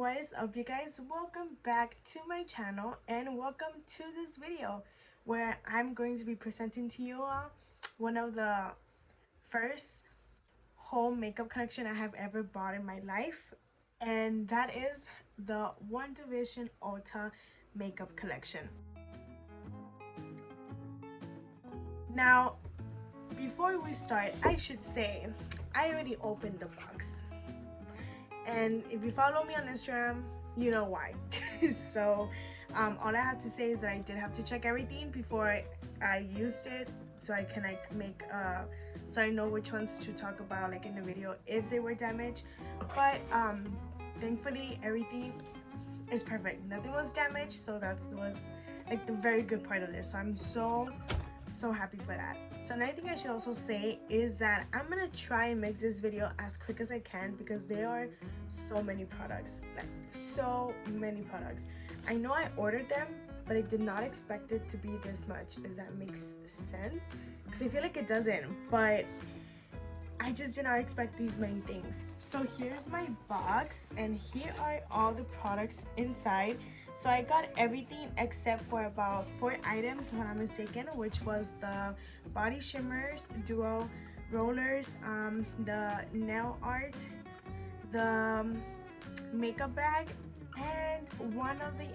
What is up, you guys? Welcome back to my channel and welcome to this video where I'm going to be presenting to you all one of the first home makeup collection I have ever bought in my life, and that is the WandaVision Ulta makeup collection. Now, before we start, I should say I already opened the box, and if you follow me on Instagram, you know why. So all I have to say is that I did have to check everything before I used it, so I can make so I know which ones to talk about in the video if they were damaged. But thankfully everything is perfect, nothing was damaged, so that was the very good part of this. So I'm so happy for that. So another thing I should also say is that I'm gonna try and make this video as quick as I can because there are so many products, so many products. I know I ordered them, but I did not expect it to be this much, if that makes sense, because I feel like it doesn't, but I just did not expect these many things. So here's my box, and here are all the products inside. So I got everything except for about 4 items, if I'm not mistaken, which was the body shimmers, duo rollers, the nail art, the makeup bag, and one of the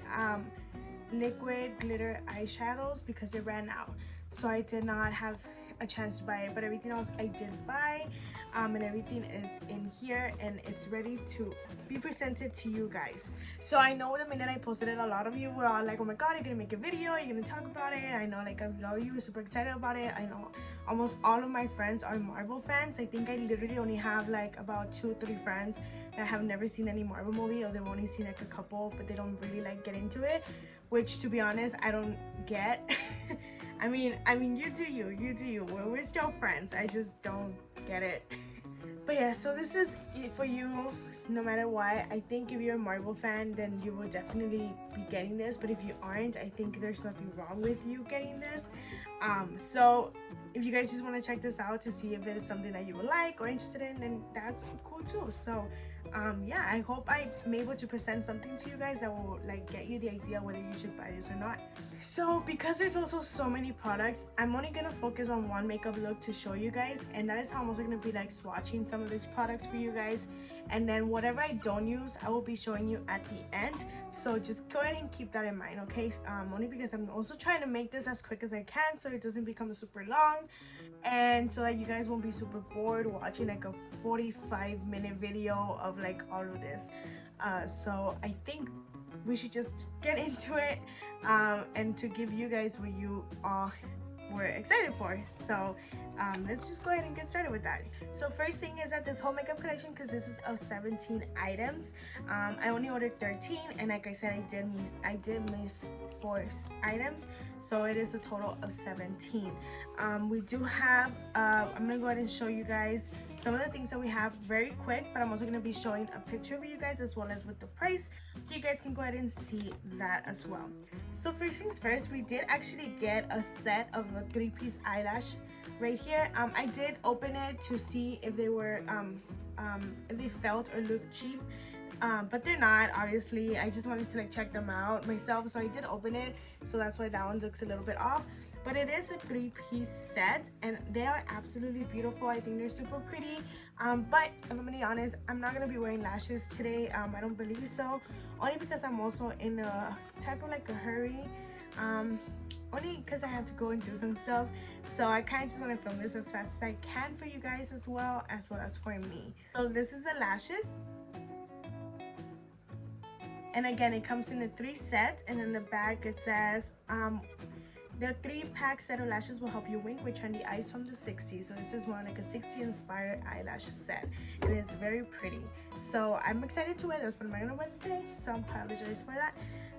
liquid glitter eyeshadows because it ran out. So I did not have a chance to buy it, but everything else I did buy, and everything is in here and it's ready to be presented to you guys. So I know the minute I posted it, a lot of you were all like, oh my god, you're gonna make a video, you're gonna talk about it. I know a lot of you were super excited about it. I know almost all of my friends are Marvel fans. I think I literally only have about 2-3 friends that have never seen any Marvel movie, or they've only seen a couple, but they don't really get into it, which, to be honest, I don't get. I mean, you do you. We're still friends. I just don't get it. But yeah, so this is it for you no matter what. I think if you're a Marvel fan, then you will definitely be getting this, but if you aren't, I think there's nothing wrong with you getting this. So if you guys just want to check this out to see if it is something that you would like or interested in, then that's cool too. So yeah, I hope I'm able to present something to you guys that will get you the idea whether you should buy this or not. So because there's also so many products, I'm only gonna focus on one makeup look to show you guys, and that is how I'm also gonna be swatching some of these products for you guys, and then whatever I don't use I will be showing you at the end. So just go ahead and keep that in mind, okay? Only because I'm also trying to make this as quick as I can so it doesn't become super long, and so that you guys won't be super bored watching a 45-minute video of all of this. So I think we should just get into it, and to give you guys what you all were excited for. So let's just go ahead and get started with that. So first thing is that this whole makeup collection, because this is of 17 items, I only ordered 13, and like I said, I did miss 4 items, so it is a total of 17. We do have I'm gonna go ahead and show you guys some of the things that we have very quick, but I'm also gonna be showing a picture for you guys as well as with the price, so you guys can go ahead and see that as well. So first things first, we did actually get a set of a 3-piece eyelash right here. I did open it to see if they were if they felt or looked cheap, but they're not, obviously. I just wanted to check them out myself, so I did open it, so that's why that one looks a little bit off. But it is a 3-piece set, and they are absolutely beautiful. I think they're super pretty. But if I'm gonna be honest, I'm not gonna be wearing lashes today. I don't believe so, only because I'm also in a type of a hurry. Only because I have to go and do some stuff, so I kind of just want to film this as fast as I can for you guys as well as for me. So this is the lashes, and again it comes in a 3 set, and in the back it says the 3-pack set of lashes will help you wink with trendy eyes from the 60s. So this is more like a 60s inspired eyelash set, and it's very pretty. So I'm excited to wear this, but I'm not gonna wear it today, so I apologize for that.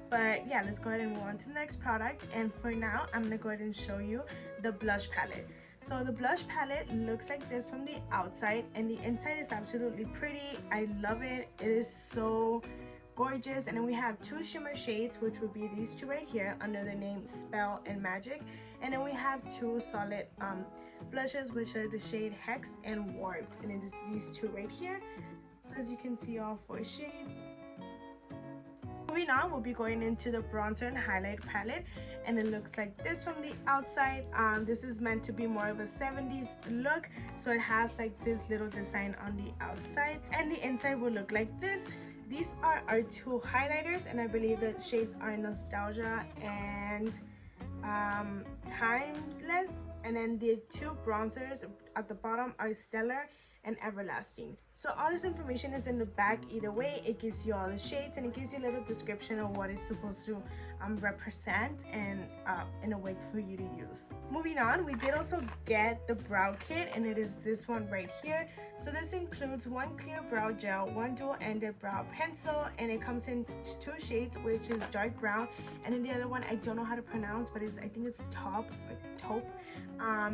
But yeah, let's go ahead and move on to the next product. And for now, I'm gonna go ahead and show you the blush palette. So the blush palette looks like this from the outside, and the inside is absolutely pretty. I love it. It is so gorgeous. And then we have 2 shimmer shades, which would be these 2 right here under the name Spell and Magic, and then we have 2 solid blushes, which are the shade Hex and Warped, and it is these 2 right here. So as you can see, all 4 shades, Moving on, we'll be going into the bronzer and highlight palette, and it looks like this from the outside. This is meant to be more of a 70s look, so it has like this little design on the outside, and the inside will look like this. These are our two highlighters, and I believe the shades are Nostalgia and Timeless, and then the two bronzers at the bottom are Stellar and Everlasting. So all this information is in the back. Either way, it gives you all the shades, and it gives you a little description of what it's supposed to represent, and in a way for you to use. Moving on, we did also get the brow kit, and it is this one right here. So this includes one clear brow gel, one dual-ended brow pencil, and it comes in two shades, which is dark brown, and then the other one I don't know how to pronounce, but I think it's taupe.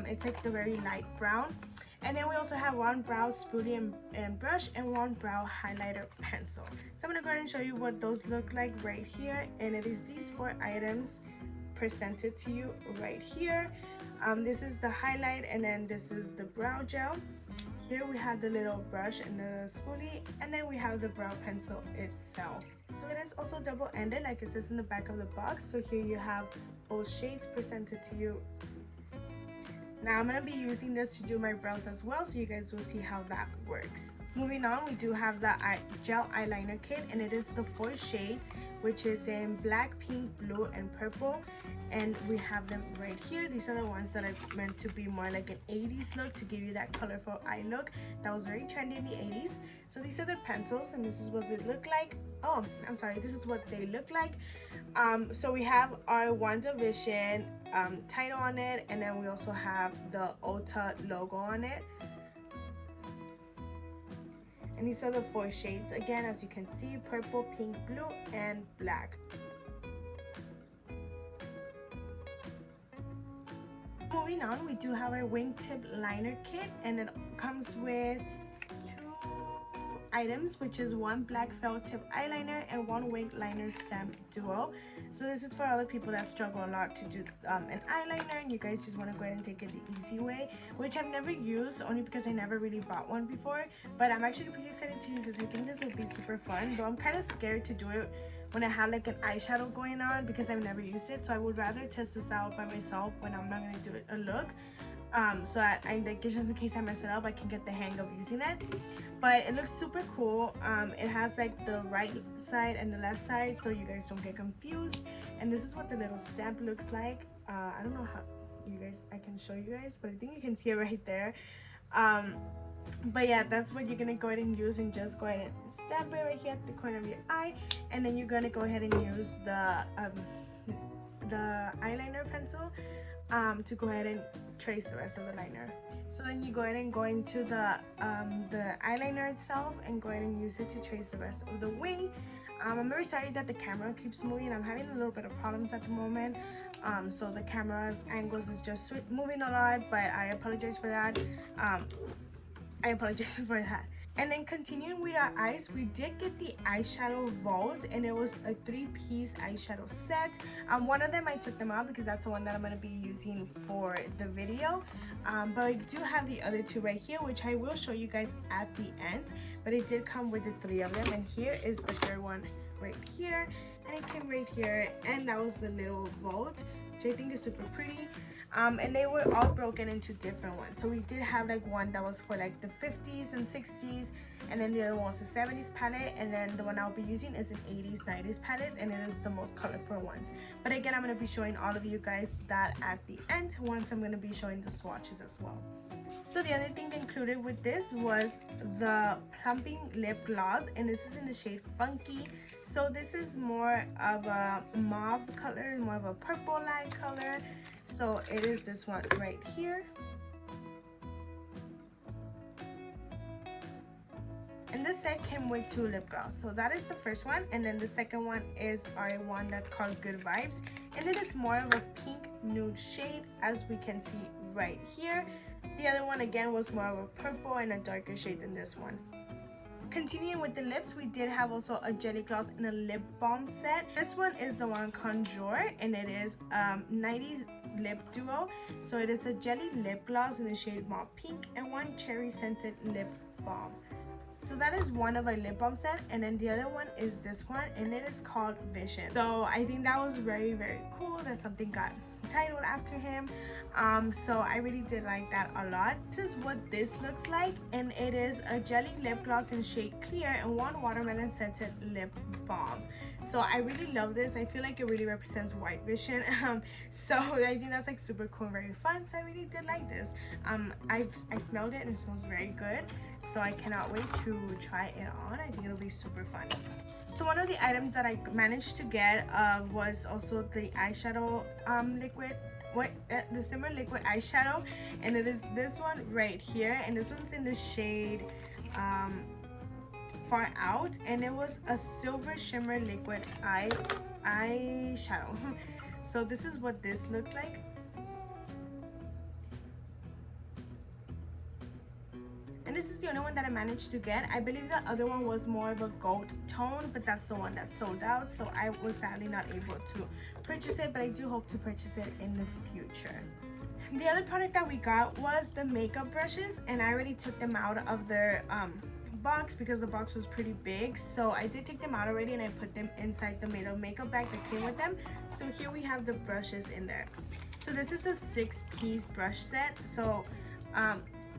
It's like the very light brown. And then we also have one brow spoolie and brush, and one brow highlighter pencil. So I'm gonna go ahead and show you what those look like right here. And it is these 4 items presented to you right here. This is the highlight, and then this is the brow gel. Here we have the little brush and the spoolie, and then we have the brow pencil itself. So it is also double-ended, like it says in the back of the box. So here you have both shades presented to you. Now I'm going to be using this to do my brows as well, so you guys will see how that works. Moving on, we do have the gel eyeliner kit, and it is the 4 shades, which is in black, pink, blue, and purple. And we have them right here. These are the ones that are meant to be more like an 80s look, to give you that colorful eye look that was very trendy in the 80s. So these are the pencils, and this is what it look like. Oh, I'm sorry, this is what they look like. So we have our WandaVision title on it, and then we also have the Ulta logo on it. And these are the 4 shades again, as you can see: purple, pink, blue, and black. Moving on, we do have our wingtip liner kit, and it comes with 2 items, which is one black felt tip eyeliner and one wing liner stem duo. So this is for all the people that struggle a lot to do an eyeliner, and you guys just want to go ahead and take it the easy way, which I've never used, only because I never really bought one before. But I'm actually pretty excited to use this. I think this will be super fun, though I'm kind of scared to do it when I have like an eyeshadow going on, because I've never used it. So I would rather test this out by myself when I'm not going to do it a look. So I like, just in case I mess it up, I can get the hang of using it. But it looks super cool. It has like the right side and the left side, so you guys don't get confused. And this is what the little stamp looks like. I don't know how you guys, I can show you guys, but I think you can see it right there. But yeah, that's what you're gonna go ahead and use, and just go ahead and stamp it right here at the corner of your eye. And then you're gonna go ahead and use the eyeliner pencil to go ahead and trace the rest of the liner. So then you go ahead and go into the eyeliner itself and go ahead and use it to trace the rest of the wing. I'm very sorry that the camera keeps moving. I'm having a little bit of problems at the moment. So the camera's angles is just moving a lot, but I apologize for that. And then continuing with our eyes, we did get the eyeshadow vault, and it was a 3-piece eyeshadow set. One of them I took them out because that's the one that I'm going to be using for the video. But I do have the other 2 right here, which I will show you guys at the end. But it did come with the 3 of them, and here is the 3rd one right here, and it came right here, and that was the little vault, which I think is super pretty. And they were all broken into different ones. So we did have like one that was for like the 50s and 60s, and then the other one was a 70s palette, and then the one I'll be using is an 80s 90s palette, and it is the most colorful ones. But again, I'm going to be showing all of you guys that at the end, once I'm going to be showing the swatches as well. So the other thing included with this was the plumping lip gloss, and this is in the shade Funky. So this is more of a mauve color, more of a purple light color. So it is this one right here. And this set came with 2 lip gloss. So that is the first one, and then the second one is our one that's called Good Vibes, and it is more of a pink nude shade, as we can see right here. The other one again was more of a purple and a darker shade than this one. Continuing with the lips, we did have also a jelly gloss and a lip balm set. This one is the one Conjure, and it is 90s lip duo. So it is a jelly lip gloss in the shade mauve pink, and one cherry scented lip balm. So that is one of our lip balm set, and then the other one is this one, and it is called Vision. So I think that was very, very cool that something got titled after him. So I really did like that a lot. This is what this looks like, and it is a jelly lip gloss in shade Clear and one watermelon scented lip balm. So I really love this. I feel like it really represents white vision. So I think that's like super cool and very fun. So I really did like this. I smelled it and it smells very good. So I cannot wait to try it on. I think it'll be super fun. So one of the items that I managed to get was also the eyeshadow liquid. The Simmer liquid eyeshadow, and it is this one right here, and this one's in the shade Far Out, and it was a silver shimmer liquid eyeshadow. So this is what this looks like. And this is the only one that I managed to get. I believe the other one was more of a gold tone, but that's the one that sold out, so I was sadly not able to purchase it, but I do hope to purchase it in the future. The other product that we got was the makeup brushes, and I already took them out of their box because the box was pretty big. So I did take them out already, and I put them inside the makeup bag that came with them. So here we have the brushes in there. So this is a 6-piece brush set. So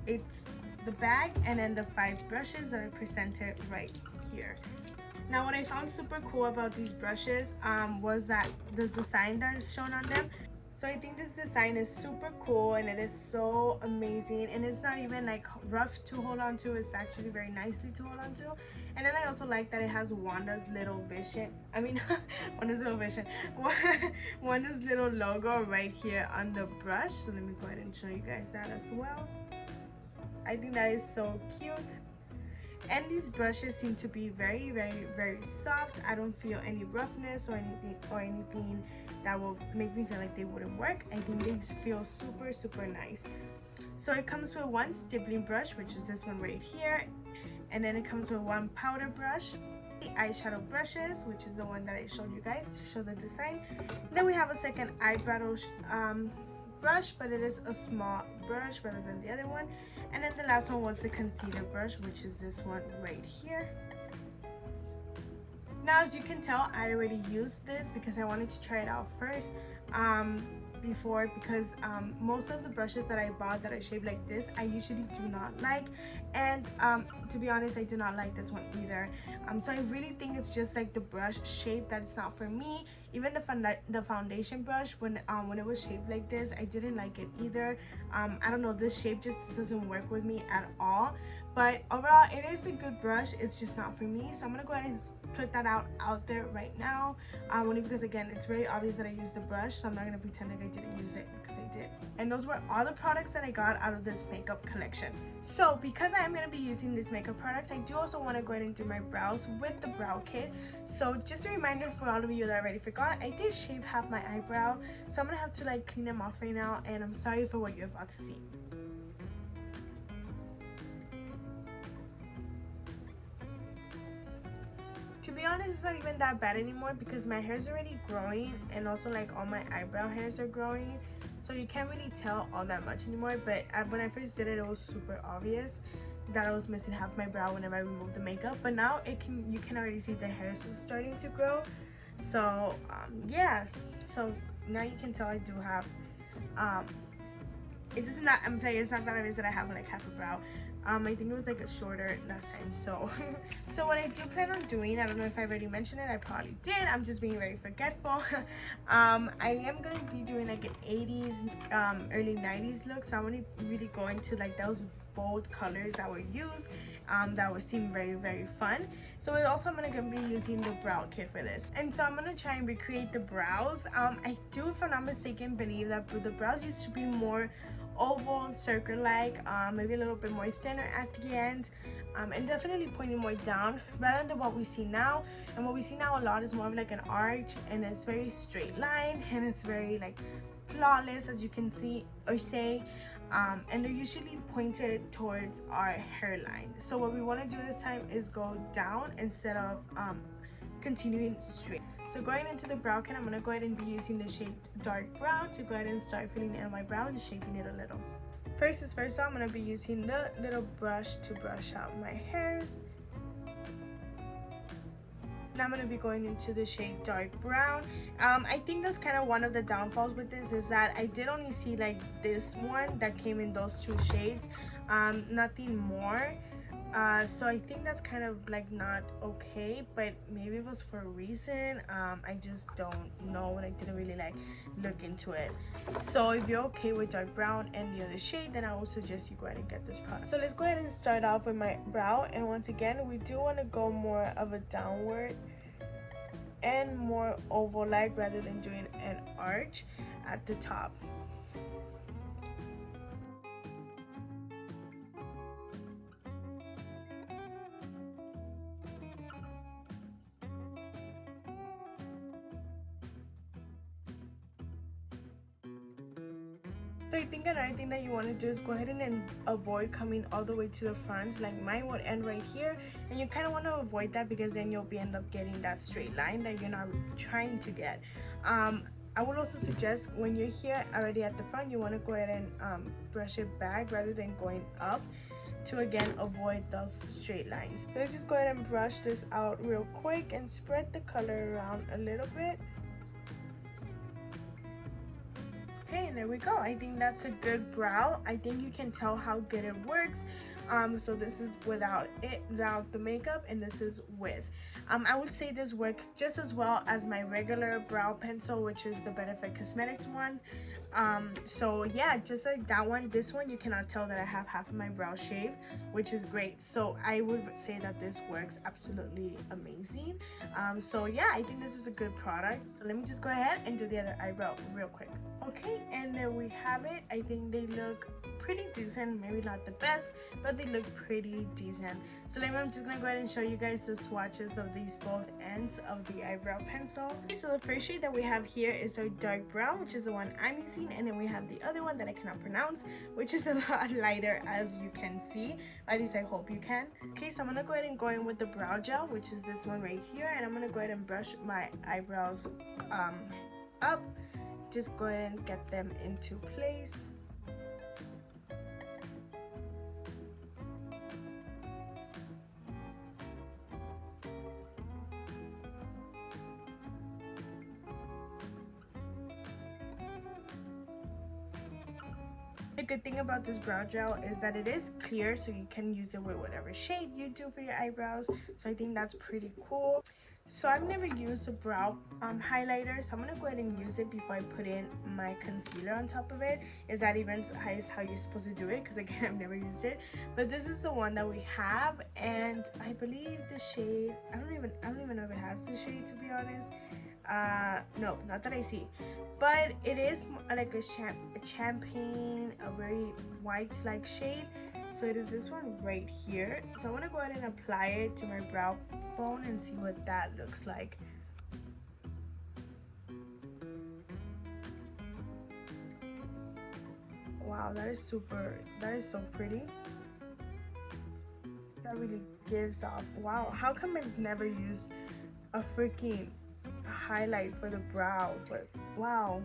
it's the bag and then the 5 brushes that are presented right here. Now what I found super cool about these brushes was that the design that is shown on them. So I think this design is super cool, and it is so amazing, and it's not even like rough to hold on to. It's actually very nicely to hold on to. And then I also like that it has Wanda's little vision. I mean, Wanda's little vision. Wanda's little logo right here on the brush. So let me go ahead and show you guys that as well. I think that is so cute. And these brushes seem to be very, very, very soft. I don't feel any roughness or anything that will make me feel like they wouldn't work. I think they feel super, super nice. So it comes with one stippling brush, which is this one right here, and then it comes with one powder brush, the eyeshadow brushes, which is the one that I showed you guys to show the design. Then we have a second eyebrow brush, but it is a small brush rather than the other one. And then the last one was the concealer brush, which is this one right here. Now, as you can tell, I already used this because I wanted to try it out first before, because most of the brushes that I bought that are shaped like this, I usually do not like. And to be honest, I did not like this one either. So I really think it's just like the brush shape that's not for me. Even the foundation brush, when it was shaped like this, I didn't like it either. I don't know, this shape just doesn't work with me at all. But overall, it is a good brush. It's just not for me. So I'm gonna go ahead and put that out there right now. Only because, again, it's very obvious that I used the brush, so I'm not gonna pretend like I didn't use it, because I did. And those were all the products that I got out of this makeup collection. So because I am gonna be using these makeup products, I do also want to go ahead and do my brows with the brow kit. So just a reminder for all of you that already forgot, I did shave half my eyebrow, so I'm gonna have to like clean them off right now, and I'm sorry for what you're about to see. To be honest, it's not even that bad anymore because my hair's already growing, and also like all my eyebrow hairs are growing, so you can't really tell all that much anymore. But when I first did it, it was super obvious that I was missing half my brow whenever I removed the makeup. But now you can already see the hairs is starting to grow. So yeah, so now you can tell I do have it's not that obvious that I have like half a brow. I think it was like a shorter last time. So so what I do plan on doing, I don't know if I already mentioned it, I probably did, I'm just being very forgetful. I am going to be doing like an 80s early 90s look. So I want to really go into like those bold colors that were used, that would seem very, very fun. So also I'm going to be using the brow kit for this, and so I'm going to try and recreate the brows. I do, if I'm not mistaken, believe that the brows used to be more oval, circle-like, maybe a little bit more thinner at the end, and definitely pointing more down rather than what we see now. And what we see now a lot is more of like an arch, and it's very straight line, and it's very like flawless, as you can see or say, and they're usually pointed towards our hairline. So what we want to do this time is go down instead of continuing straight. So going into the brow kit, I'm going to go ahead and be using the shade dark brown to go ahead and start filling in my brow and shaping it a little. First is first, so I'm going to be using the little brush to brush out my hairs, Now I'm going to be going into the shade dark brown. I think that's kind of one of the downfalls with this, is that I did only see like this one that came in those two shades, nothing more. So I think that's kind of like not okay, but maybe it was for a reason. I just don't know, and I didn't really like look into it. So if you're okay with dark brown and the other shade, then I would suggest you go ahead and get this product. So let's go ahead and start off with my brow, and once again we do want to go more of a downward and more oval like rather than doing an arch at the top. So I think another thing that you want to do is go ahead and avoid coming all the way to the front. Like mine would end right here, and you kind of want to avoid that because then you'll end up getting that straight line that you're not trying to get. I would also suggest when you're here already at the front, you want to go ahead and brush it back rather than going up to again avoid those straight lines. So let's just go ahead and brush this out real quick and spread the color around a little bit. Okay, there we go. I think that's a good brow. I think you can tell how good it works. So this is without the makeup, and this is with. I would say this works just as well as my regular brow pencil, which is the Benefit Cosmetics one. So yeah, just like that one, this one you cannot tell that I have half of my brow shaved, which is great. So I would say that this works absolutely amazing. So yeah, I think this is a good product. So let me just go ahead and do the other eyebrow real quick. Okay, and there we have it. I think they look pretty decent, maybe not the best, but they look pretty decent. So I'm just gonna go ahead and show you guys the swatches of these both ends of the eyebrow pencil. Okay, so the first shade that we have here is our dark brown, which is the one I'm using, and then we have the other one that I cannot pronounce, which is a lot lighter, as you can see. At least I hope you can. Okay, so I'm gonna go ahead and go in with the brow gel, which is this one right here, and I'm gonna go ahead and brush my eyebrows up. Just go ahead and get them into place. The good thing about this brow gel is that it is clear, so you can use it with whatever shade you do for your eyebrows. So I think that's pretty cool. So I've never used a brow highlighter, so I'm gonna go ahead and use it before I put in my concealer on top of it. Is that even how you're supposed to do it? Because again, I've never used it. But this is the one that we have, and I believe the shade, I don't even know if it has the shade, to be honest. No, not that I see, but it is like a champagne, a very white like shade. So it is this one right here. So I want to go ahead and apply it to my brow bone and see what that looks like. Wow, that is so pretty. That really gives off. Wow, how come I've never used a freaking highlight for the brow? But wow.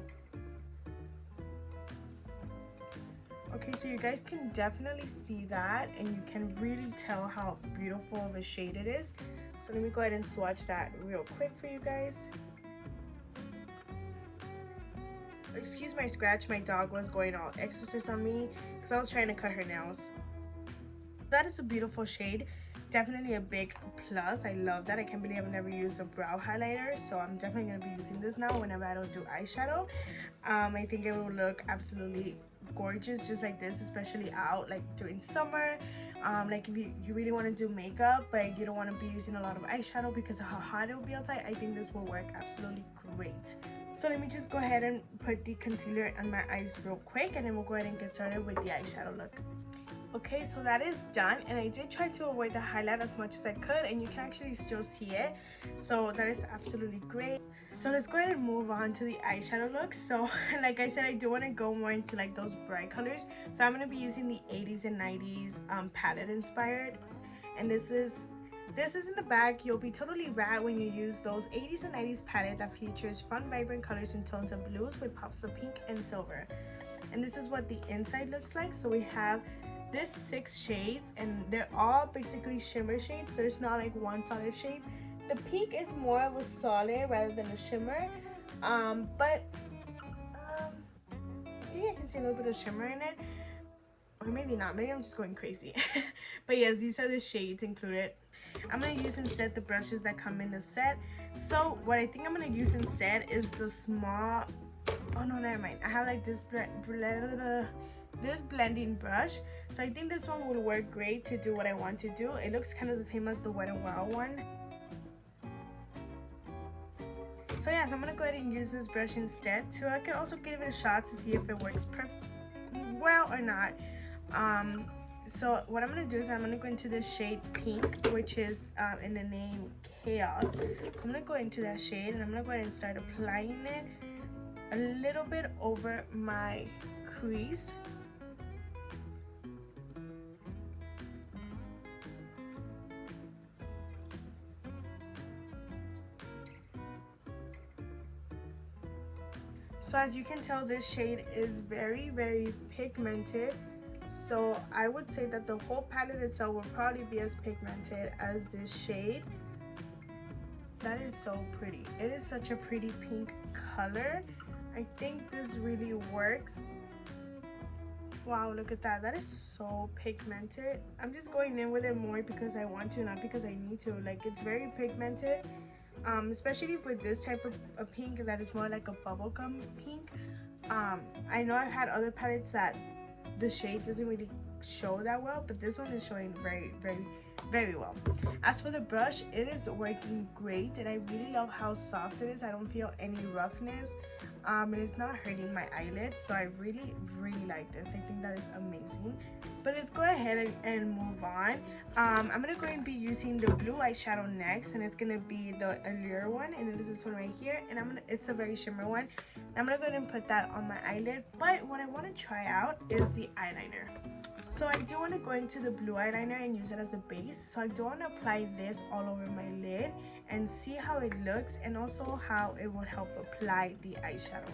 Okay, so you guys can definitely see that, and you can really tell how beautiful of a shade it is. So let me go ahead and swatch that real quick for you guys. Excuse my scratch, my dog was going all exorcist on me because I was trying to cut her nails. That is a beautiful shade. Definitely a big plus. I love that. I can't believe I've never used a brow highlighter, so I'm definitely going to be using this now whenever I don't do eyeshadow. I think it will look absolutely gorgeous just like this, especially out like during summer. Like if you really want to do makeup but you don't want to be using a lot of eyeshadow because of how hot it will be outside, I think this will work absolutely great. So let me just go ahead and put the concealer on my eyes real quick, and then we'll go ahead and get started with the eyeshadow look. Okay, so that is done, and I did try to avoid the highlight as much as I could, and you can actually still see it, so that is absolutely great. So let's go ahead and move on to the eyeshadow look. So like I said, I do want to go more into like those bright colors, so I'm going to be using the 80s and 90s palette inspired, and this is in the bag. You'll be totally rad when you use those 80s and 90s palette that features fun, vibrant colors in tones of blues with pops of pink and silver. And this is what the inside looks like. So we have this 6 shades, and they're all basically shimmer shades. There's not like one solid shade. The pink is more of a solid rather than a shimmer, but I think I can see a little bit of shimmer in it, or maybe not. Maybe I'm just going crazy. But yes, these are the shades included. I'm gonna use instead the brushes that come in the set. So what I think I'm gonna use instead is the small, oh no, never mind, I have like this blending brush, so I think this one will work great to do what I want to do. It looks kind of the same as the Wet n Wild one. So yeah, so I'm gonna go ahead and use this brush instead too. I can also give it a shot to see if it works well or not. So what I'm gonna do is I'm gonna go into the shade Pink, which is in the name Chaos. So I'm gonna go into that shade and I'm gonna go ahead and start applying it a little bit over my crease. So as you can tell, this shade is very, very pigmented. So I would say that the whole palette itself will probably be as pigmented as this shade. That is so pretty. It is such a pretty pink color. I think this really works. Wow, look at that. That is so pigmented. I'm just going in with it more because I want to, not because I need to. Like, it's very pigmented. Especially for this type of a pink that is more like a bubblegum pink. I know I've had other palettes that the shade doesn't really show that well, but this one is showing very, very, very well. As for the brush, it is working great, and I really love how soft it is. I don't feel any roughness. It is not hurting my eyelids, so I really, really like this. I think that is amazing. But let's go ahead and move on. I'm gonna go and be using the blue eyeshadow next, and it's gonna be the Allure one, and then this is one right here, and it's a very shimmer one. I'm gonna go ahead and put that on my eyelid, but what I want to try out is the eyeliner. So I do want to go into the blue eyeliner and use it as a base. So I do want to apply this all over my lid and see how it looks, and also how it will help apply the eyeshadow.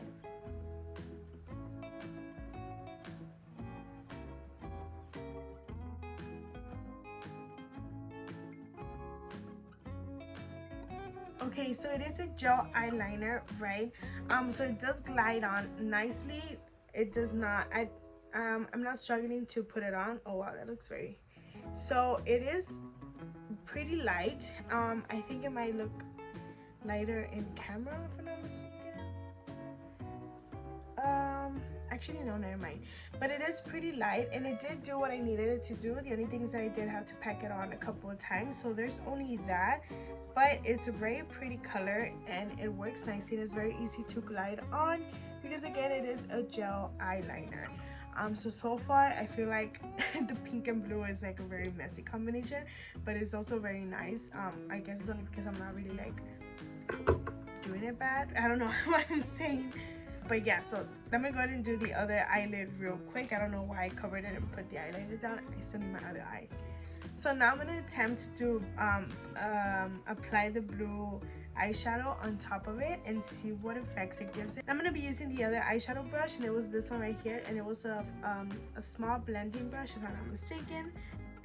Okay, so it is a gel eyeliner, right? So it does glide on nicely. It does not, I'm not struggling to put it on. Oh wow, that looks very, so it is pretty light. I think it might look lighter in camera if I'm not mistaken. Actually no, never mind. But it is pretty light, and it did do what I needed it to do. The only thing is that I did have to pack it on a couple of times, so there's only that. But it's a very pretty color, and it works nicely. It's very easy to glide on because again, it is a gel eyeliner. So far I feel like the pink and blue is like a very messy combination, but it's also very nice. I guess it's only because I'm not really like doing it bad. I don't know what I'm saying. But yeah, so let me go ahead and do the other eyelid real quick. I don't know why I covered it and put the eyeliner down. I still need my other eye. So now I'm going to attempt to apply the blue eyeshadow on top of it and see what effects it gives it. I'm going to be using the other eyeshadow brush, and it was this one right here, and it was a small blending brush if I'm not mistaken.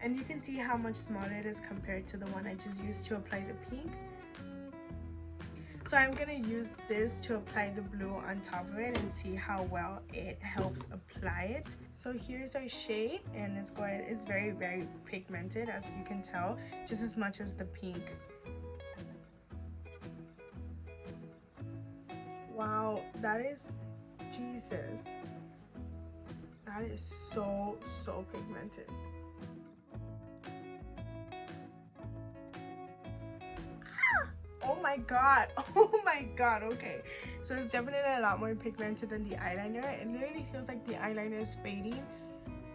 And you can see how much smaller it is compared to the one I just used to apply the pink. So I'm gonna use this to apply the blue on top of it and see how well it helps apply it. So here's our shade, and it's very, very pigmented, as you can tell, just as much as the pink. Wow, that is, Jesus, that is so pigmented. Oh my god, oh my god. Okay, so it's definitely a lot more pigmented than the eyeliner. It literally feels like the eyeliner is fading.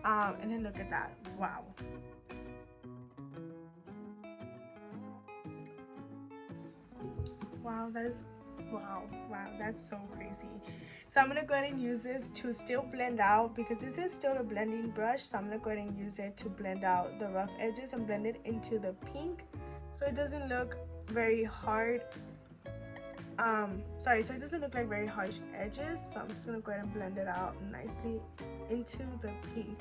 And then look at that. Wow. Wow, that is, wow, that's so crazy. So I'm gonna go ahead and use this to still blend out, because this is still a blending brush. So I'm gonna go ahead and use it to blend out the rough edges and blend it into the pink, so it doesn't look very hard. So it doesn't look like very harsh edges. So I'm just gonna go ahead and blend it out nicely into the pink.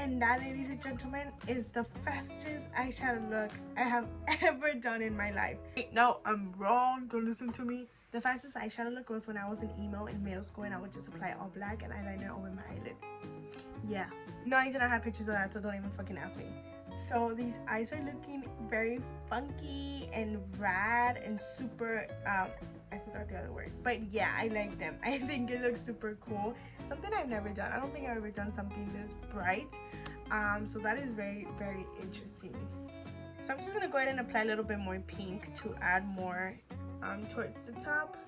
And that, ladies and gentlemen, is the fastest eyeshadow look I have ever done in my life. No, I'm wrong. Don't listen to me. The fastest eyeshadow look was when I was in emo in middle school and I would just apply all black and eyeliner over my eyelid. Yeah. No, I did not have pictures of that, so don't even fucking ask me. So these eyes are looking very funky and rad and super, I forgot the other word. But yeah, I like them. I think it looks super cool. Something I've never done. I don't think I've ever done something this bright. So that is very, very interesting. So I'm just going to go ahead and apply a little bit more pink to add more towards the top.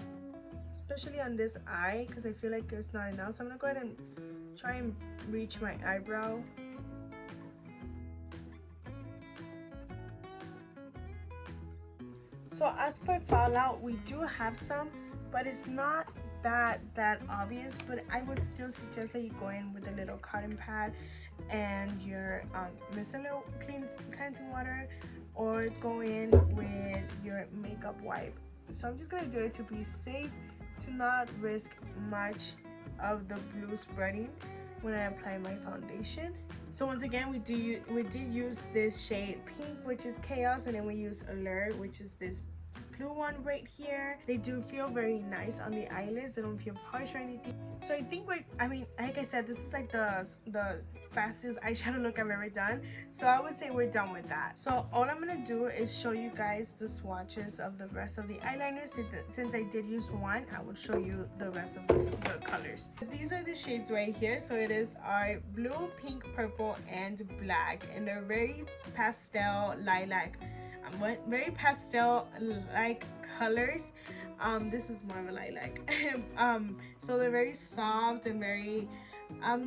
Especially on this eye, because I feel like it's not enough. So I'm going to go ahead and try and reach my eyebrow. So as per fallout, we do have some, but it's not that obvious. But I would still suggest that you go in with a little cotton pad and your micellar cleansing water, or go in with your makeup wipe. So I'm just gonna do it to be safe, to not risk much of the blue spreading when I apply my foundation. So once again, we did use this shade pink, which is Chaos, and then we use Alert, which is this blue one right here. They do feel very nice on the eyelids. They don't feel harsh or anything. So I think like I said, this is like the fastest eyeshadow look I've ever done. So I would say we're done with that. So all I'm gonna do is show you guys the swatches of the rest of the eyeliners. Since I did use one, I will show you the rest of the colors. These are the shades right here. So it is our blue, pink, purple, and black, and they're very pastel lilac. Very pastel like colors. This is more of a lilac. So they're very soft and very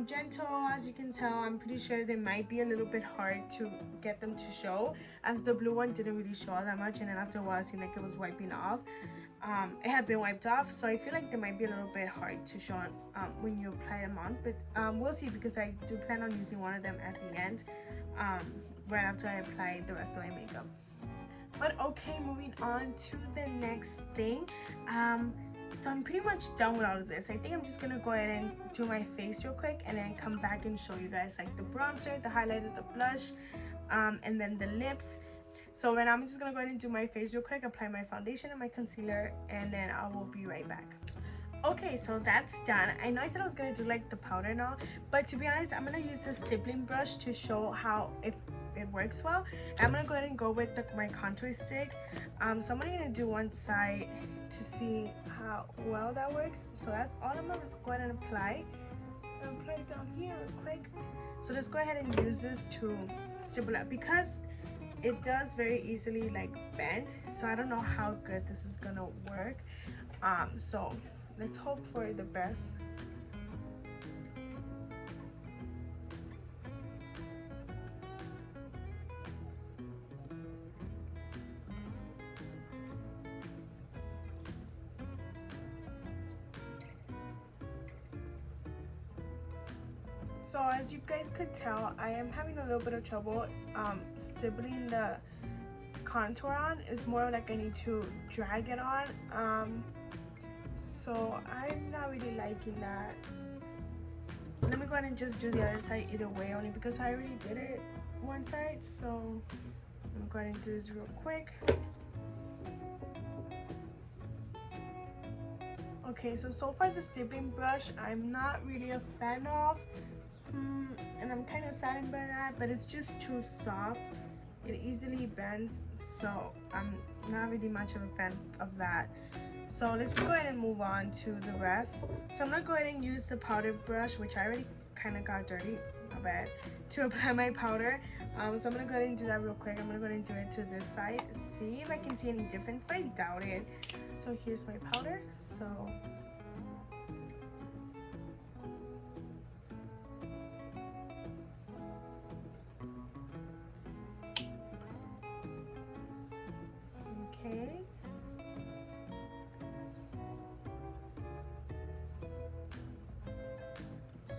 gentle, as you can tell. I'm pretty sure they might be a little bit hard to get them to show, as the blue one didn't really show that much, and then after a while it seemed like it was wiping off. It had been wiped off, so I feel like they might be a little bit hard to show on when you apply them on, but we'll see, because I do plan on using one of them at the end, right after I apply the rest of my makeup. But okay, moving on to the next thing. So I'm pretty much done with all of this. I think I'm just gonna go ahead and do my face real quick, and then come back and show you guys like the bronzer, the highlighter, the blush, and then the lips. So right now I'm just gonna go ahead and do my face real quick, apply my foundation and my concealer, and then I will be right back. Okay, so that's done. I know I said I was gonna do like the powder and all, but to be honest, I'm gonna use the stippling brush to show how it works well. I'm gonna go ahead and go with my contour stick. So I'm only gonna do one side to see how well that works. So that's all I'm gonna go ahead and apply. I'm gonna apply it down here real quick. So just go ahead and use this to stipple out, because it does very easily like bend. So I don't know how good this is gonna work. So let's hope for the best. So as you guys could tell, I am having a little bit of trouble stippling the contour on. It's more like I need to drag it on. So I'm not really liking that. Let me go ahead and just do the other side either way, only because I already did it one side. So I'm going to do this real quick. Okay, so far the stippling brush I'm not really a fan of. And I'm kind of saddened by that, but it's just too soft. It easily bends, so I'm not really much of a fan of that. So let's just go ahead and move on to the rest. So I'm gonna go ahead and use the powder brush, which I already kind of got dirty, not bad, to apply my powder. So I'm gonna go ahead and do that real quick. I'm gonna go ahead and do it to this side, see if I can see any difference, but I doubt it. So here's my powder. So okay.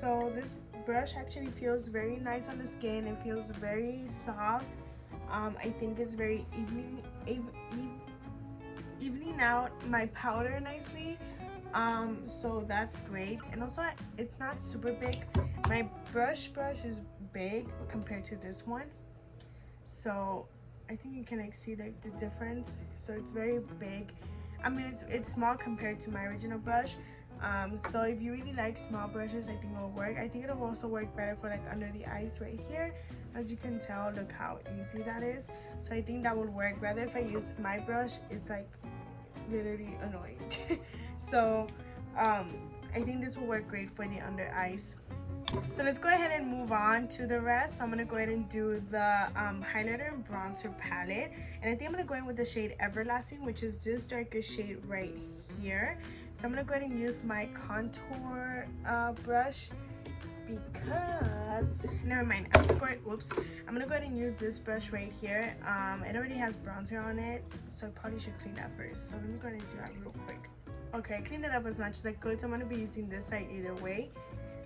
So this brush actually feels very nice on the skin. It feels very soft. I think it's very evening out my powder nicely. So that's great. And also it's not super big. My brush is big compared to this one. So I think you can like see like the difference. So it's very big. I mean, it's small compared to my original brush. So if you really like small brushes, I think it'll work. I think it'll also work better for like under the eyes right here. As you can tell, look how easy that is. So I think that would work. Rather if I use my brush, it's like literally annoying. So I think this will work great for the under eyes. So let's go ahead and move on to the rest. So I'm gonna go ahead and do the highlighter and bronzer palette, and I think I'm gonna go in with the shade Everlasting, which is this darker shade right here. So I'm gonna go ahead and use my contour brush, because never mind, I'm gonna go ahead and use this brush right here. It already has bronzer on it, so I probably should clean that first. So let me go ahead and do that real quick. Okay, I cleaned it up as much as I could, so I'm gonna be using this side either way.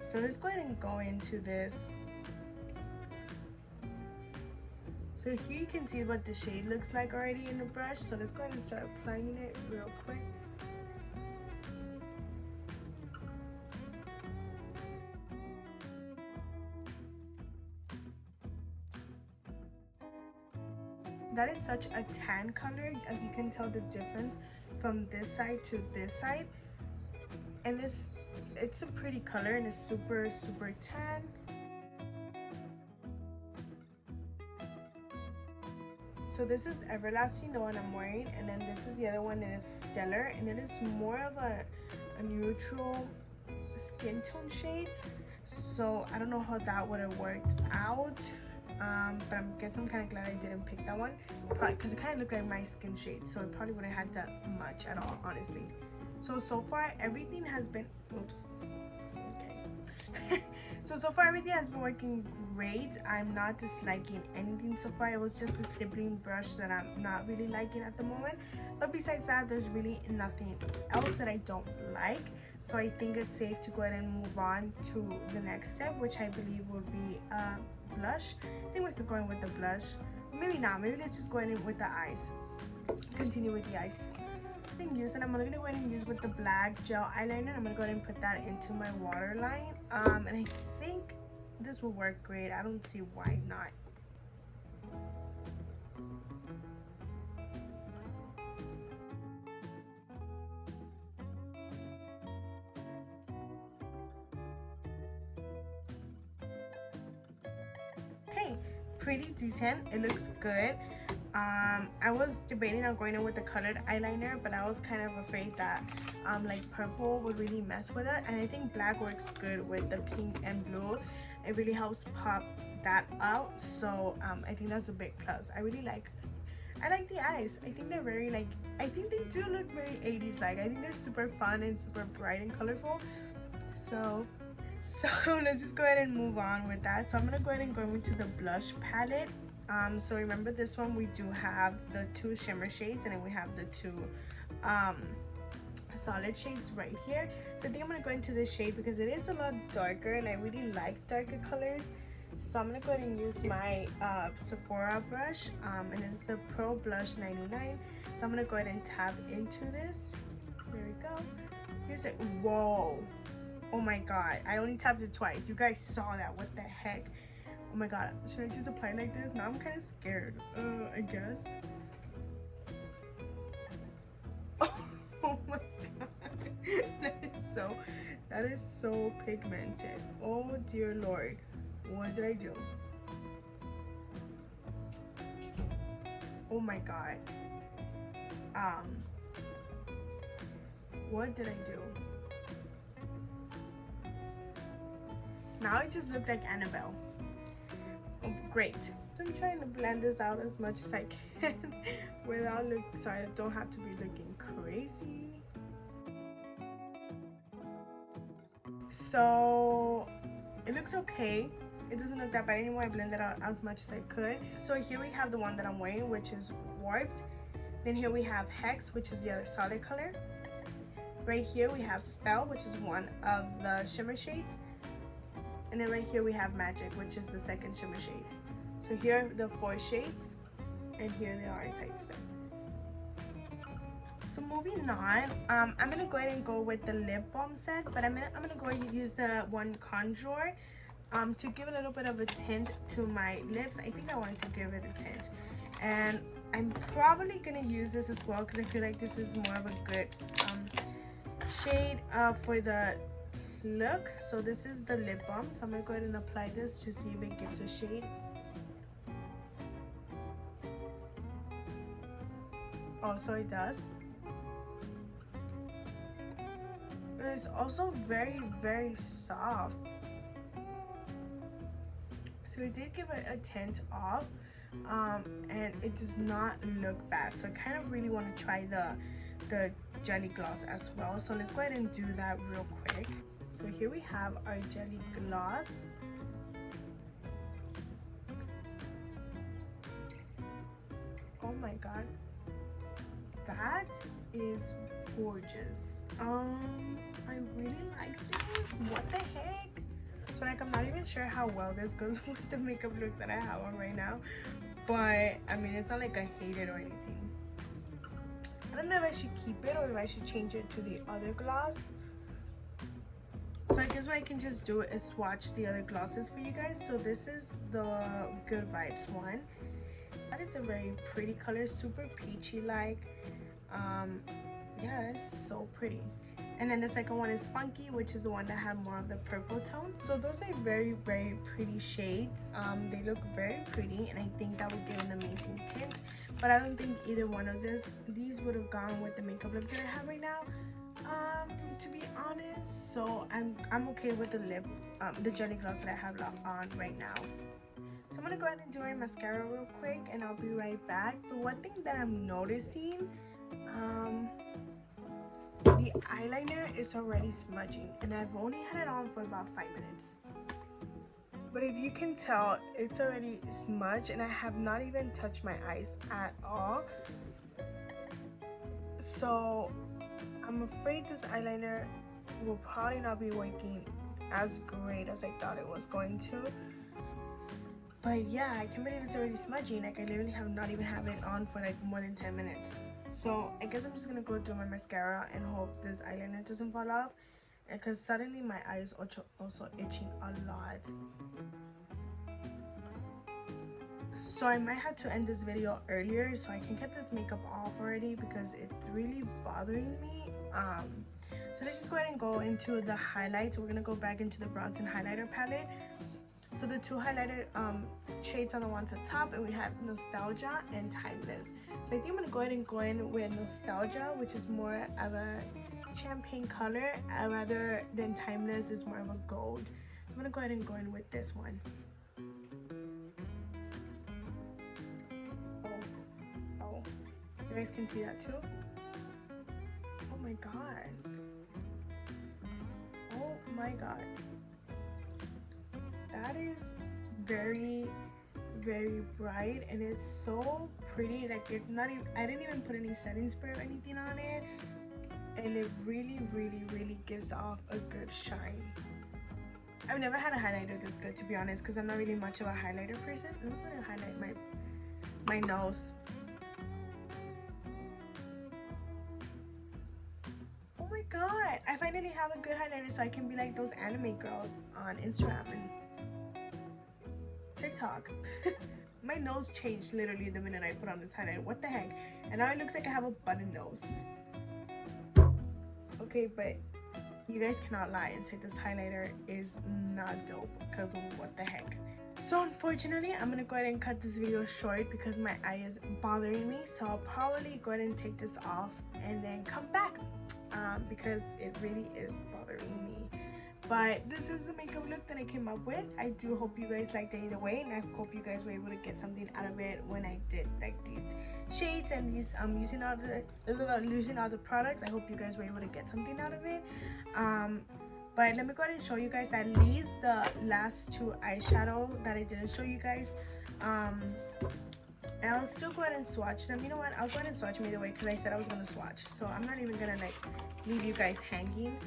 So let's go ahead and go into this. So here you can see what the shade looks like already in the brush. So let's go ahead and start applying it real quick. That is such a tan color, as you can tell the difference from this side to this side. And it's a pretty color, and it's super tan. So this is Everlasting, the one I'm wearing, and then this is the other one, and it's Stellar, and it is more of a neutral skin tone shade. So I don't know how that would have worked out, but I guess I'm kind of glad I didn't pick that one, probably because it kind of looked like my skin shade, so it probably wouldn't have had that much at all, honestly. So far everything has been, so far everything has been working great. I'm not disliking anything so far. It was just a stippling brush that I'm not really liking at the moment, but besides that, there's really nothing else that I don't like. So I think it's safe to go ahead and move on to the next step, which I believe will be blush. I think we could go in with the blush, maybe not, maybe let's just go in with the eyes, continue with the eyes. I'm gonna go ahead and use with the black gel eyeliner. I'm gonna go ahead and put that into my waterline, and I think this will work great. I don't see why not. Okay, pretty decent. It looks good. I was debating on going in with the colored eyeliner, but I was kind of afraid that like purple would really mess with it, and I think black works good with the pink and blue. It really helps pop that out, so I think that's a big plus. I like the eyes. I think they're very like, I think they do look very 80s like. I think they're super fun and super bright and colorful. So let's just go ahead and move on with that. So I'm gonna go ahead and go into the blush palette. So remember, this one we do have the 2 shimmer shades, and then we have the 2 solid shades right here. So I think I'm gonna go into this shade because it is a lot darker, and I really like darker colors. So I'm gonna go ahead and use my Sephora brush, and it's the Pro Blush 99. So I'm gonna go ahead and tap into this. There we go. Here's it. Whoa, oh my god, I only tapped it twice. You guys saw that. What the heck? Oh my god, should I just apply like this? Now I'm kind of scared, I guess. Oh my god, that is so pigmented. Oh dear lord, what did I do? Oh my god, what did I do? Now it just looked like Annabelle. Great. So I'm trying to blend this out as much as I can without looking, so I don't have to be looking crazy. So it looks okay. It doesn't look that bad anymore. I blended out as much as I could. So here we have the one that I'm wearing, which is Warped. Then here we have Hex, which is the other solid color. Right here we have Spell, which is one of the shimmer shades. And then right here we have Magic, which is the second shimmer shade. So here are the 4 shades, and here they are side to side. So moving on, I'm gonna go ahead and go with the lip balm set, but I'm gonna go ahead and use the one Contour. to give a little bit of a tint to my lips. I think I wanted to give it a tint, and I'm probably gonna use this as well because I feel like this is more of a good shade for the look. So this is the lip balm, so I'm gonna go ahead and apply this to see if it gives a shade. Oh, so it does. It's also very, very soft. So it did give a tint off, and it does not look bad. So I kind of really want to try the jelly gloss as well. So let's go ahead and do that real quick. So here we have our jelly gloss. Oh my god, that is gorgeous. I really like this. What the heck? So like, I'm not even sure how well this goes with the makeup look that I have on right now, but I mean, it's not like I hate it or anything. I don't know if I should keep it or if I should change it to the other gloss. So I guess what I can just do is swatch the other glosses for you guys. So this is the Good Vibes one. That is a very pretty color, super peachy like. Yeah, it's so pretty. And then the second one is Funky, which is the one that had more of the purple tone. So those are very, very pretty shades. They look very pretty, and I think that would give an amazing tint. But I don't think either one of these would have gone with the makeup look that I have right now, to be honest. So I'm okay with the lip, the jelly gloss that I have on right now. So I'm gonna go ahead and do my mascara real quick, and I'll be right back. The one thing that I'm noticing, the eyeliner is already smudging, and I've only had it on for about 5 minutes. But if you can tell, it's already smudged, and I have not even touched my eyes at all. So I'm afraid this eyeliner will probably not be working as great as I thought it was going to. But yeah, I can't believe it's already smudging. Like, I literally have not even had it on for like more than 10 minutes. So I guess I'm just gonna go do my mascara and hope this eyeliner doesn't fall off, because suddenly my eye is also itching a lot. So I might have to end this video earlier so I can get this makeup off already, because it's really bothering me. So let's just go ahead and go into the highlights. We're gonna go back into the bronze and highlighter palette. So the two highlighter shades on the ones at top, and we have Nostalgia and Timeless. So I think I'm gonna go ahead and go in with Nostalgia, which is more of a champagne color, rather than Timeless is more of a gold. So I'm gonna go ahead and go in with this one. Oh, you guys can see that too? Oh my god. Oh my god. That is very, very bright, and it's so pretty. Like, it's not even, I didn't even put any setting spray or anything on it, and it really, really, really gives off a good shine. I've never had a highlighter this good, to be honest, because I'm not really much of a highlighter person. I'm gonna highlight my nose. Oh my god, I finally have a good highlighter, so I can be like those anime girls on Instagram and TikTok. My nose changed literally the minute I put on this highlighter. What the heck? And now it looks like I have a button nose. Okay, but you guys cannot lie and say this highlighter is not dope, because what the heck. So unfortunately, I'm gonna go ahead and cut this video short because my eye is bothering me. So I'll probably go ahead and take this off and then come back, because it really is bothering me. But this is the makeup look that I came up with. I do hope you guys liked it either way, and I hope you guys were able to get something out of it when I did like these shades and these using all the products. I hope you guys were able to get something out of it. But let me go ahead and show you guys at least the last two eyeshadow that I didn't show you guys. And I'll still go ahead and swatch them. You know what? I'll go ahead and swatch them either way, because I said I was gonna swatch. So I'm not even gonna like leave you guys hanging.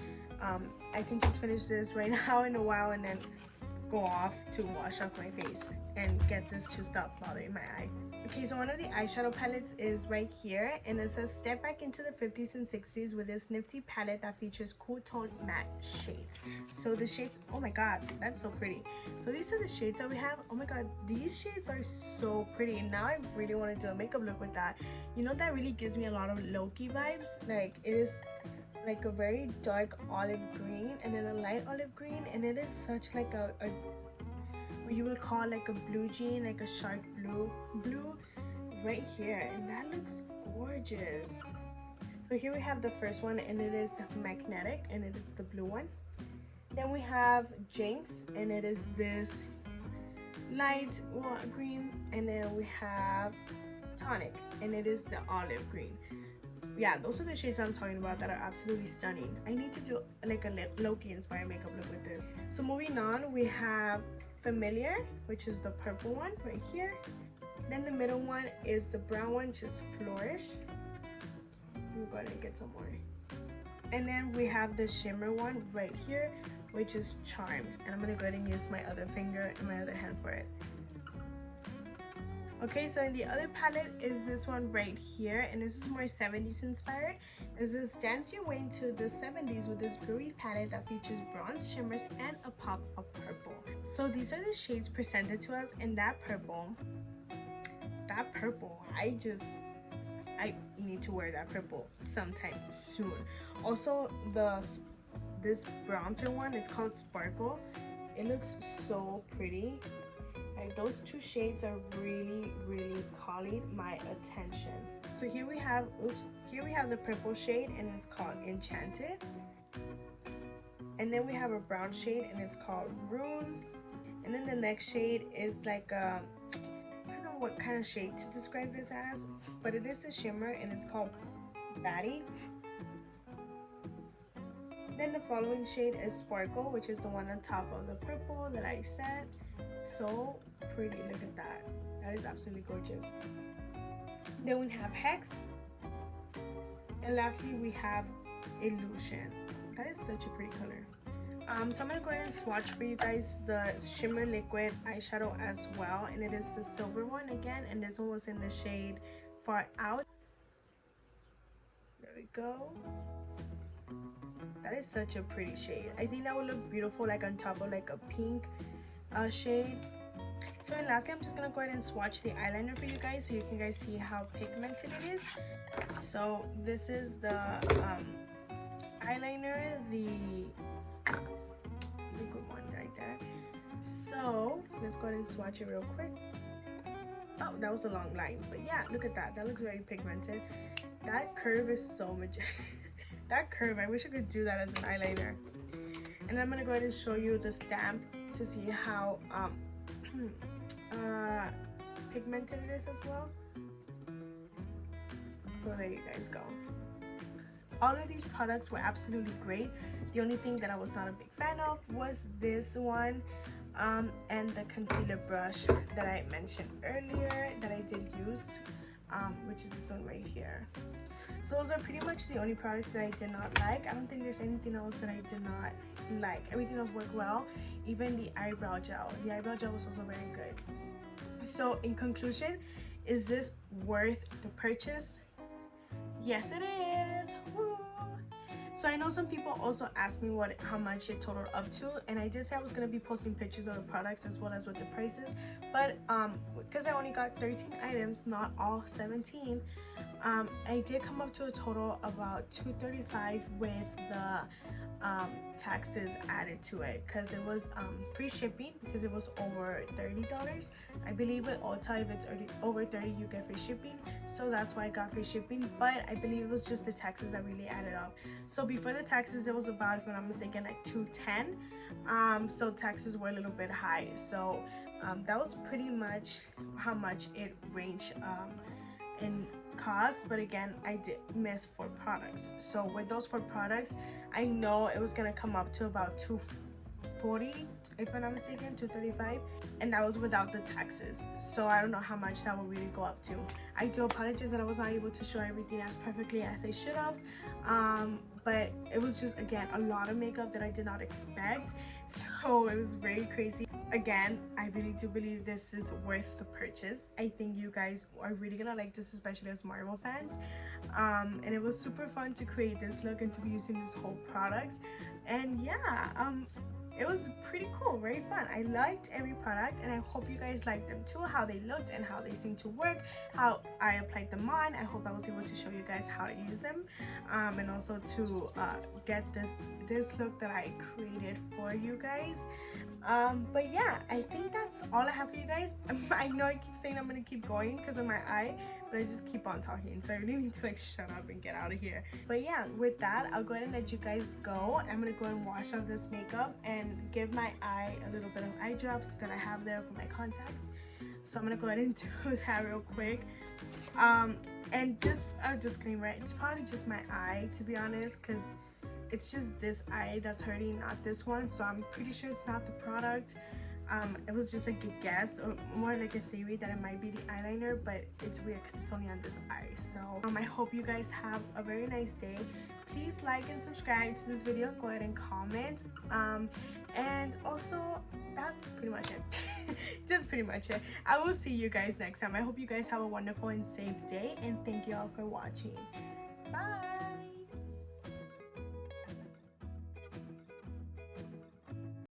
I can just finish this right now in a while and then go off to wash off my face and get this to stop bothering my eye. Okay, so one of the eyeshadow palettes is right here, and it says step back into the 50s and 60s with this nifty palette that features cool tone matte shades. So the shades, oh my god, that's so pretty. So these are the shades that we have. Oh my god, these shades are so pretty, and now I really want to do a makeup look with that. You know, that really gives me a lot of Loki vibes. Like, it is like a very dark olive green and then a light olive green, and it is such like a what you would call like a blue jean, like a shark blue right here, and that looks gorgeous. So here we have the first one, and it is magnetic, and it is the blue one. Then we have Jinx, and it is this light green, and then we have Tonic, and it is the olive green. Yeah, those are the shades I'm talking about that are absolutely stunning. I need to do like a Loki inspired makeup look with it. So moving on, we have Familiar, which is the purple one right here. Then the middle one is the brown one, which is Flourish. We're going to get some more. And then we have the shimmer one right here, which is Charmed. And I'm going to go ahead and use my other finger and my other hand for it. Okay, so in the other palette is this one right here, and this is more 70s inspired. This is Dance Your Way into the 70s with this brewery palette that features bronze shimmers and a pop of purple. So these are the shades presented to us, and that purple, I need to wear that purple sometime soon. Also, this bronzer one, it's called Sparkle. It looks so pretty. Like, those two shades are really calling my attention. So here we have the purple shade, and it's called Enchanted. And then we have a brown shade, and it's called Rune. And then the next shade is like I don't know what kind of shade to describe this as, but it is a shimmer, and it's called Batty. Then the following shade is Sparkle, which is the one on top of the purple that I said. So pretty, look at that. That is absolutely gorgeous. Then we have Hex. And lastly, we have Illusion. That is such a pretty color. So I'm gonna go ahead and swatch for you guys the shimmer liquid eyeshadow as well. And it is the silver one again, and this one was in the shade Far Out. There we go. That is such a pretty shade. I think that would look beautiful like on top of like a pink shade. So and lastly, I'm just gonna go ahead and swatch the eyeliner for you guys so you can guys see how pigmented it is. So this is the eyeliner, the liquid one right there. So let's go ahead and swatch it real quick. Oh, that was a long line, but yeah, look at that. That looks very pigmented. That curve is so majestic. That curve, I wish I could do that as an eyeliner. And I'm gonna go ahead and show you the stamp to see how pigmented it is as well. So there you guys go. All of these products were absolutely great. The only thing that I was not a big fan of was this one and the concealer brush that I mentioned earlier that I did use, which is this one right here. So those are pretty much the only products that I did not like. I don't think there's anything else that I did not like. Everything else worked well. Even the eyebrow gel. The eyebrow gel was also very good. So in conclusion, is this worth the purchase? Yes, it is. Woo! So I know some people also asked me how much it totaled up to, and I did say I was going to be posting pictures of the products as well as with the prices, but because I only got 13 items, not all 17, I did come up to a total of about $235 with the taxes added to it, because it was free shipping because it was over $30. I believe with Ulta, if it's over 30, you get free shipping, so that's why I got free shipping. But I believe it was just the taxes that really added up. So before the taxes, it was about, if I'm not mistaken, like $210. So taxes were a little bit high. So that was pretty much how much it ranged in cost. But again, I did miss 4 products. So with those 4 products, I know it was gonna come up to about $240 if I'm not mistaken, 235, and that was without the taxes. So I don't know how much that would really go up to. I do apologize that I was not able to show everything as perfectly as I should have, but it was just, again, a lot of makeup that I did not expect, so it was very crazy. Again, I really do believe this is worth the purchase. I think you guys are really gonna like this, especially as Marvel fans. And it was super fun to create this look and to be using this whole products. And yeah, it was pretty cool, very fun. I liked every product, and I hope you guys liked them too, how they looked and how they seemed to work, how I applied them on. I hope I was able to show you guys how to use them, and also to get this look that I created for you guys. But yeah, I think that's all I have for you guys. I know I keep saying I'm gonna keep going because of my eye, but I just keep on talking, so I really need to like shut up and get out of here. But yeah, with that, I'll go ahead and let you guys go. I'm gonna go and wash off this makeup and give my eye a little bit of eye drops that I have there for my contacts. So I'm gonna go ahead and do that real quick. And just a disclaimer, it's probably just my eye, to be honest, because it's just this eye that's hurting, not this one. So I'm pretty sure it's not the product. It was just like a guess, or more like a theory that it might be the eyeliner, but it's weird because it's only on this eye. So I hope you guys have a very nice day. Please like and subscribe to this video. Go ahead and comment. And also, that's pretty much it. That's pretty much it. I will see you guys next time. I hope you guys have a wonderful and safe day, and thank you all for watching. Bye.